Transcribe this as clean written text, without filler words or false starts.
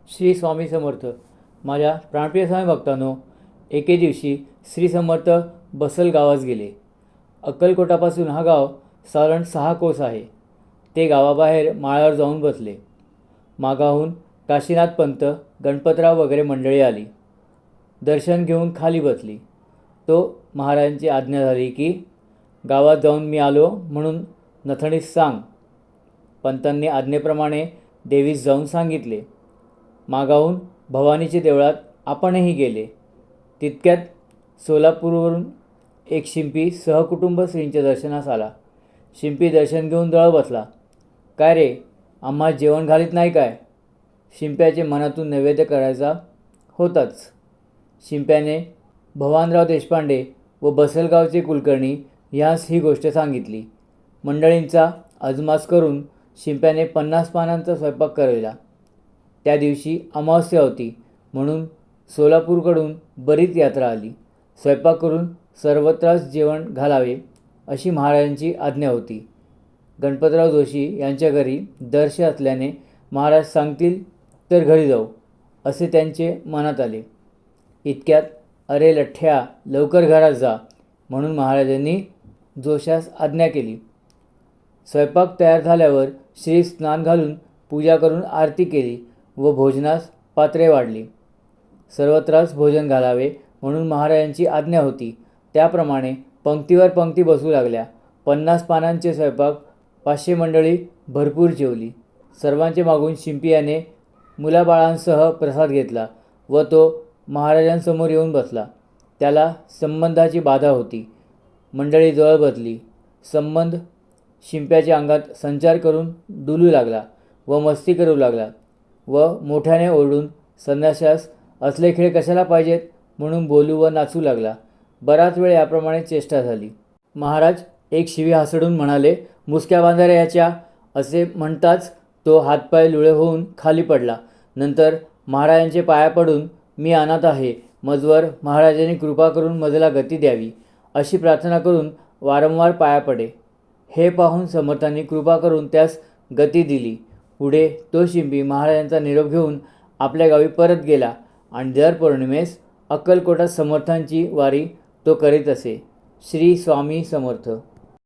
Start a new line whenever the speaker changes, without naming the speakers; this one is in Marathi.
श्री स्वामी समर्थ. माझ्या प्राणप्रिय स्वामी भक्तांनो, एके दिवशी श्री समर्थ बसल गावास गेले. अक्कलकोटापासून हा गाव साधारण 6 कोस आहे. ते गावाबाहेर माळावर जाऊन बसले. मागाहून काशीनाथ पंत, गणपतराव वगैरे मंडळी आली. दर्शन घेऊन खाली बसली. तो महाराजांची आज्ञा झाली की गावात जाऊन मी आलो म्हणून नथणीस सांग. पंतांनी आज्ञेप्रमाणे देवीस जाऊन सांगितले. मागाहून भवानीच्या देवळात आपणही गेले. तितक्यात सोलापूरवरून एक शिंपी सहकुटुंब श्रींच्या दर्शनास आला. शिंपी दर्शन घेऊन जवळ बसला. काय रे, आम्हा जेवण घालीत नाही काय? शिंप्याचे मनातून नैवेद्य करायचा होताच. शिंप्याने भवानराव देशपांडे व बसलगावचे कुलकर्णी ह्यास ही गोष्ट सांगितली. मंडळींचा अजमास करून शिंप्याने 50 पानांचा स्वयंपाक करविला. त्या दिवशी अमावस्या होती म्हणून सोलापूरकडून बरीच यात्रा आली. स्वयंपाक करून सर्वत्रास जेवण घालावे अशी महाराजांची आज्ञा होती. गणपतराव जोशी यांच्या घरी दर्श असल्याने महाराज सांगतील तर घरी जाऊ असे त्यांचे मनात आले. इतक्यात अरे लठ्ठ्या, लवकर घरात जा म्हणून महाराजांनी जोशास आज्ञा केली. स्वयंपाक तयार झाल्यावर श्री स्नान घालून पूजा करून आरती केली व भोजनास पात्रे वाढली. सर्वत्रास भोजन घालावे म्हणून महाराजांची आज्ञा होती. त्याप्रमाणे पंक्तीवर पंक्ती बसू लागल्या. 50 पानांचे स्वयंपाक 500 मंडळी भरपूर जेवली. सर्वांचे मागून शिंपी याने मुलाबाळांसह प्रसाद घेतला व तो महाराजांसमोर येऊन बसला. त्याला संबंधाची बाधा होती. मंडळी जवळ बसली. संबंध शिंप्याच्या अंगात संचार करून डुलू लागला व मस्ती करू लागला व मोठ्याने ओरडून संन्याशास असले खेळ कशाला पाहिजेत म्हणून बोलू व नाचू लागला. बराच वेळ याप्रमाणे चेष्टा झाली. महाराज एक शिवी हासडून म्हणाले, मुसक्या बांधाऱ्या याच्या, असे म्हणताच तो हातपाय लुळे होऊन खाली पडला. नंतर महाराजांचे पाया पडून मी अनाथ आहे, मजवर महाराजांनी कृपा करून मजला गती द्यावी अशी प्रार्थना करून वारंवार पाया पडे. हे पाहून समर्थांनी कृपा करून त्यास गती दिली. पुढे तो शिंपी महाराजांचा निरोप घेऊन आपल्या गावी परत गेला आणि दर पौर्णिमेस अक्कलकोटात समर्थांची वारी तो करीत असे. श्री स्वामी समर्थ.